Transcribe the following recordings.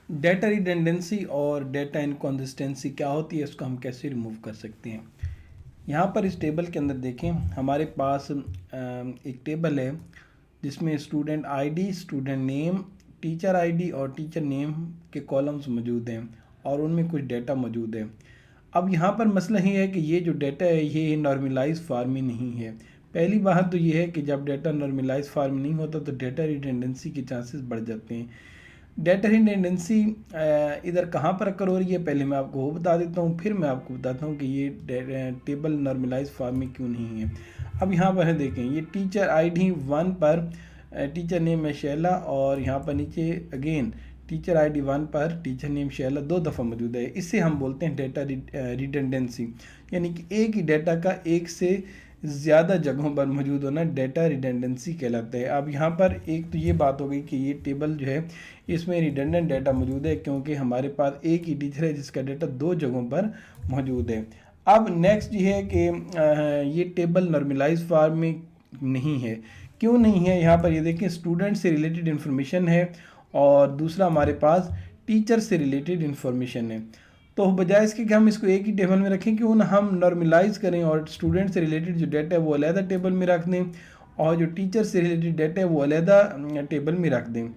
Data redundancy और data इनकॉन्सिस्टेंसी क्या होती है, इसको हम कैसे रिमूव कर सकते हैं। यहाँ पर इस टेबल के अंदर देखें, हमारे पास एक टेबल है जिसमें student ID, student name, teacher ID और टीचर नेम के कॉलम्स मौजूद हैं और उनमें कुछ डेटा मौजूद है। अब यहाँ पर मसला ये है कि ये जो डेटा है ये नॉर्मलाइज फॉर्म में नहीं है। पहली बात तो ये है कि जब डेटा नॉर्मलाइज फॉर्म में नहीं होता तो डेटा रिडंडेंसी के चांसेस बढ़ जाते हैं। डेटा रिडंडेंसी इधर कहाँ पर अकर हो रही है, पहले मैं आपको वो बता देता हूँ, फिर मैं आपको बताता हूँ कि ये टेबल नॉर्मलाइज फॉर्म में क्यों नहीं है। अब यहाँ पर है देखें, ये टीचर आईडी 1 पर टीचर नेम है शैला और यहाँ पर नीचे अगेन टीचर आईडी 1 पर टीचर नेम शैला 2 दफ़ा मौजूद है। इससे हम बोलते हैं डेटा रिडंडेंसी, यानी कि एक ही डाटा का एक से ज़्यादा जगहों पर मौजूद होना डेटा रिडंडेंसी कहलाता है। अब यहाँ पर एक तो ये बात हो गई कि ये टेबल जो है इसमें रिडंडेंट डाटा मौजूद है क्योंकि हमारे पास एक ही टीचर है जिसका डाटा 2 जगहों पर मौजूद है। अब नेक्स्ट ये है कि ये टेबल नॉर्मलाइज फॉर्म में नहीं है। क्यों नहीं है, यहाँ पर ये देखें स्टूडेंट से रिलेटेड इन्फॉर्मेशन है और दूसरा हमारे पास टीचर से रिलेटेड इन्फॉर्मेशन है। तो बजाय इसके कि हम इसको एक ही टेबल में रखें, क्यों ना हम नॉर्मलाइज करें और स्टूडेंट से रिलेटेड जो डाटा है वो अलहदा टेबल में रख दें और जो टीचर से रिलेटेड डाटा है वो अलहदा टेबल में रख दें।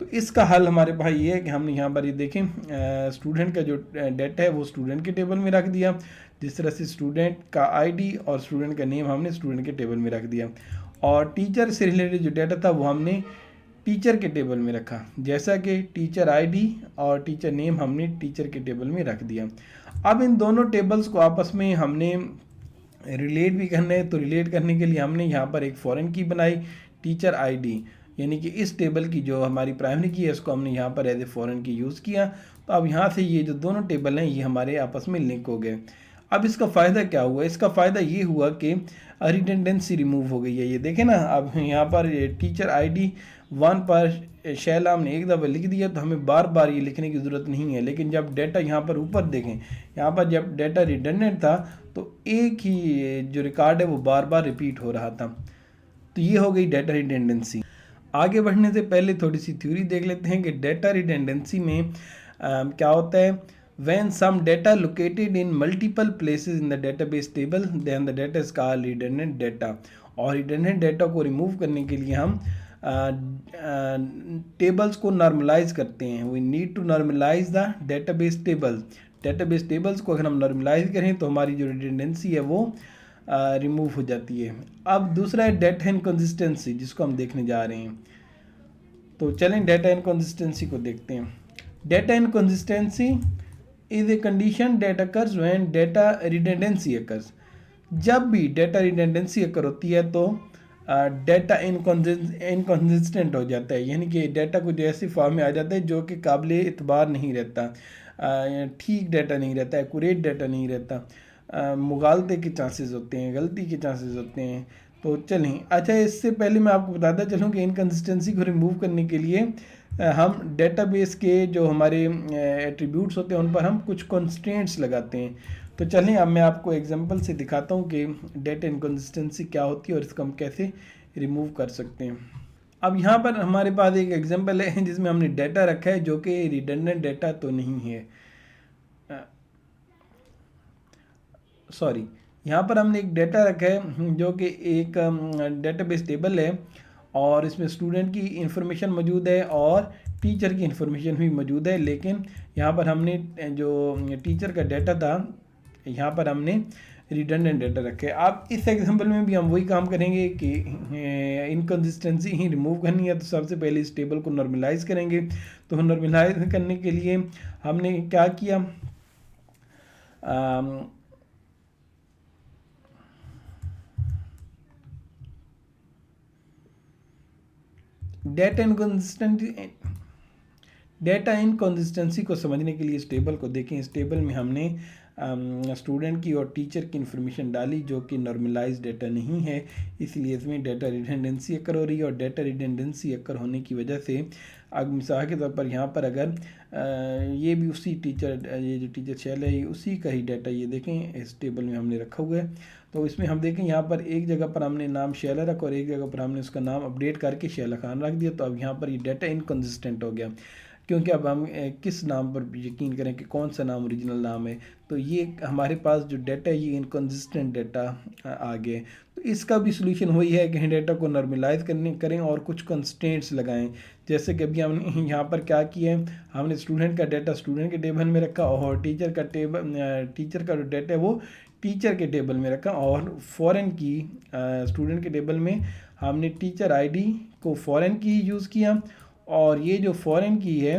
तो इसका हल हमारे पास ये है कि हमने यहाँ पर ये देखें स्टूडेंट का जो डाटा है वो स्टूडेंट के टेबल में रख दिया, जिस तरह से स्टूडेंट का आईडी और स्टूडेंट का नेम हमने स्टूडेंट के टेबल में रख दिया और टीचर से रिलेटेड जो डाटा था वो हमने टीचर के टेबल में रखा, जैसा कि टीचर आईडी और टीचर नेम हमने टीचर के टेबल में रख दिया। अब इन दोनों टेबल्स को आपस में हमने रिलेट भी करना है, तो रिलेट करने के लिए हमने यहाँ पर एक फॉरेन की बनाई टीचर आईडी, यानी कि इस टेबल की जो हमारी प्राइमरी की है इसको हमने यहाँ पर एज ए फॉरेन की यूज़ किया। तो अब यहाँ से ये जो दोनों टेबल हैं ये हमारे आपस में लिंक हो गए। अब इसका फ़ायदा क्या हुआ, इसका फ़ायदा ये हुआ कि रिडंडेंसी रिमूव हो गई है। ये देखें ना, अब यहाँ पर टीचर आईडी 1 पर शैला हमने एक दफ़ा लिख दिया तो हमें बार बार ये लिखने की ज़रूरत नहीं है। लेकिन जब डाटा यहाँ पर ऊपर देखें, यहाँ पर जब डाटा रिडंडेंट था तो एक ही जो रिकॉर्ड है वो बार बार रिपीट हो रहा था। तो ये हो गई डाटा रिडंडेंसी। आगे बढ़ने से पहले थोड़ी सी थ्योरी देख लेते हैं कि डाटा रिडंडेंसी में क्या होता है। When some data located in multiple places in the database table, then the data is called redundant data। और redundant data को रिमूव करने के लिए हम टेबल्स को नॉर्मलाइज करते हैं। We need to normalize the database tables। database tables को अगर हम नॉर्मलाइज करें तो हमारी जो रिडंडेंसी है वो रिमूव हो जाती है। अब दूसरा है डेटा इनकंसिस्टेंसी, जिसको हम देखने जा रहे हैं। तो चलें डेटा इनकंसिस्टेंसी को देखते हैं। Data inconsistency is a condition date occurs when data redundancy occurs. जब भी डेटा रिडंडेंसी अकर होती है तो डेटा इनकंसिस्टेंट हो जाता है, यानी कि डेटा कुछ ऐसी फॉर्म में आ जाता है जो कि काबिल एतबार नहीं रहता, ठीक डेटा नहीं रहता, एक्यूरेट डेटा नहीं रहता, मुगालते के चांसेस होते हैं, गलती के चांसेस होते हैं। तो चलें, अच्छा इससे पहले मैं आपको बताता चलूँ कि इनकंसिस्टेंसी को रिमूव करने के लिए हम डेटाबेस के जो हमारे एट्रीब्यूट्स होते हैं उन पर हम कुछ कंस्ट्रेंट्स लगाते हैं। तो चलें अब मैं आपको एग्जांपल से दिखाता हूँ कि डेटा इनकंसिस्टेंसी क्या होती है और इसको हम कैसे रिमूव कर सकते हैं। अब यहाँ पर हमारे पास एक एग्जांपल है जिसमें हमने डाटा रखा है जो कि रिडंडेंट डाटा तो नहीं है, सॉरी, यहाँ पर हमने एक डाटा रखा है जो कि एक डेटाबेस टेबल है और इसमें स्टूडेंट की इंफॉर्मेशन मौजूद है और टीचर की इंफॉर्मेशन भी मौजूद है। लेकिन यहाँ पर हमने जो टीचर का डाटा था यहाँ पर हमने रिडंडेंट डाटा रखे। अब इस एग्जांपल में भी हम वही काम करेंगे कि इनकंसिस्टेंसी ही रिमूव करनी है। तो सबसे पहले इस टेबल को नॉर्मलाइज करेंगे। तो नॉर्मलाइज करने के लिए हमने क्या किया, डेटा इनकंसिस्टेंसी को समझने के लिए इस टेबल को देखें। इस टेबल में हमने स्टूडेंट की और टीचर की इन्फॉर्मेशन डाली जो कि नॉर्मलाइज डाटा नहीं है, इसलिए इसमें डाटा रिडंडेंसी अकर हो रही है। और डाटा रिडंडेंसी अकर होने की वजह से अब मिसाल के तौर पर यहाँ पर अगर ये भी उसी टीचर, ये जो टीचर शैल है ये उसी का ही डाटा ये देखें इस टेबल में हमने रखा हुआ है। तो इसमें हम देखें यहाँ पर एक जगह पर हमने नाम शैला रखा और एक जगह पर हमने उसका नाम अपडेट करके शैला खान रख दिया। तो अब यहाँ पर ये डाटा इनकंसिस्टेंट हो गया। क्योंकि अब हम किस नाम पर यकीन करें कि कौन सा नाम ओरिजिनल नाम है। तो ये हमारे पास जो डाटा है ये इनकन्सिस्टेंट डाटा आ गए। तो इसका भी सोल्यूशन वही है कि डाटा को नॉर्मलाइज करें और कुछ कंस्ट्रेंट्स लगाएं। जैसे कि अभी हमने यहाँ पर क्या किया है, हमने स्टूडेंट का डाटा स्टूडेंट के टेबल में रखा और टीचर का जो डाटा है वो टीचर के टेबल में रखा, और फॉरेन की स्टूडेंट के टेबल में हमने टीचर आईडी को फॉरेन की यूज़ किया, और ये जो फॉरेन की है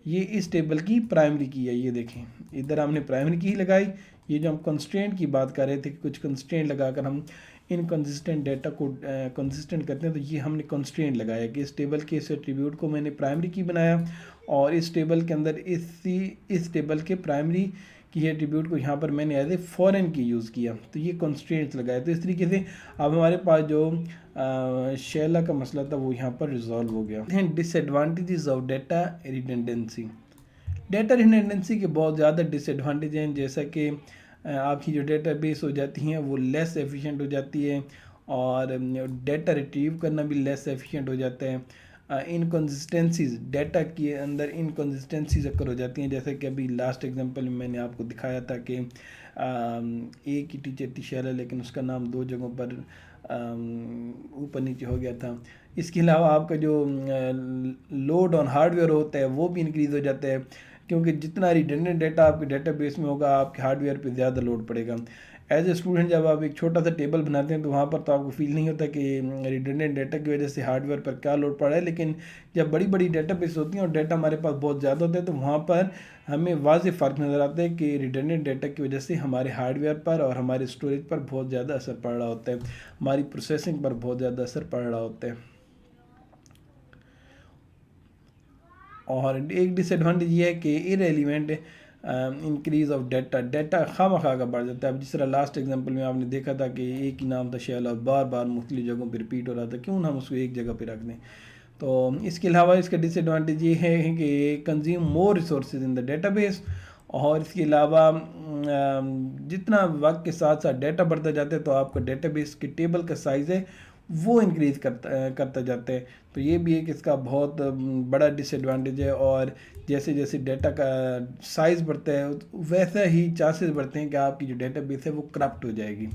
ये इस टेबल की प्राइमरी की है। ये देखें इधर हमने प्राइमरी की ही लगाई। ये जो हम कंस्ट्रेंट की बात कर रहे थे कि कुछ कंस्ट्रेंट लगाकर हम इनकन्सिस्टेंट डाटा को कंसिस्टेंट करते हैं, तो ये हमने कंस्ट्रेंट लगाया कि इस टेबल के इस एट्रीब्यूट को मैंने प्राइमरी की बनाया, और इस टेबल के अंदर इस टेबल के प्राइमरी की एट्रीब्यूट को यहाँ पर मैंने एज ए फॉरेन की यूज़ किया। तो ये कंस्ट्रेंट्स लगाए। तो इस तरीके से अब हमारे पास जो शैला का मसला था वो यहाँ पर रिजॉल्व हो गया। Disadvantages of data redundancy. Data redundancy के बहुत ज़्यादा डिसएडवांटेज हैं, जैसा कि आपकी जो डाटा बेस हो जाती हैं वो लेस एफिशिएंट हो जाती है, और डाटा रिट्रीव करना भी लेस एफिशिएंट हो जाता है। इनकन्सिस्टेंसीज, डाटा के अंदर इनकन्सिस्टेंसीज अक्कर हो जाती हैं, जैसे कि अभी लास्ट एग्जांपल में मैंने आपको दिखाया था कि एक ही टीचर थी शैला, लेकिन उसका नाम दो जगहों पर ऊपर नीचे हो गया था। इसके अलावा आपका जो लोड ऑन हार्डवेयर होता है वो भी इंक्रीज़ हो जाता है, क्योंकि जितना रिडंडेंट डाटा आपके डेटाबेस में होगा आपके हार्डवेयर पे ज़्यादा लोड पड़ेगा। एज ए स्टूडेंट जब आप एक छोटा सा टेबल बनाते हैं तो वहाँ पर तो आपको फील नहीं होता कि रिडंडेंट डाटा की वजह से हार्डवेयर पर क्या लोड पड़ा है, लेकिन जब बड़ी बड़ी डेटाबेस होती हैं और डाटा हमारे पास बहुत ज़्यादा होता है तो वहाँ पर हमें वाज़ेह फ़र्क नज़र आता है कि रिडंडेंट डाटा की वजह से हमारे हार्डवेयर पर और हमारे स्टोरेज पर बहुत ज़्यादा असर पड़ रहा होता है, हमारी प्रोसेसिंग पर बहुत ज़्यादा असर पड़ रहा होता है। और एक डिसएडवांटेज ये है कि इरेलीवेंट इंक्रीज़ ऑफ डाटा खामखा का बढ़ जाता है। अब जिस तरह लास्ट एग्जांपल में आपने देखा था कि एक ही नाम था शैला और बार बार मुख्तलिफ जगहों पर रिपीट हो रहा था, क्यों ना हम उसको एक जगह पर रख दें। तो इसके अलावा इसका डिसएडवांटेज ये है कि consume more resources in the database, और इसके अलावा जितना वक्त के साथ साथ डाटा बढ़ता जाता है तो आपका डेटाबेस के टेबल का साइज़ है वो इंक्रीज़ करता जाता है। तो ये भी एक इसका बहुत बड़ा डिसएडवांटेज है, और जैसे जैसे डाटा का साइज़ बढ़ता है वैसा ही चांसेस बढ़ते हैं कि आपकी जो डेटाबेस है वो करप्ट हो जाएगी।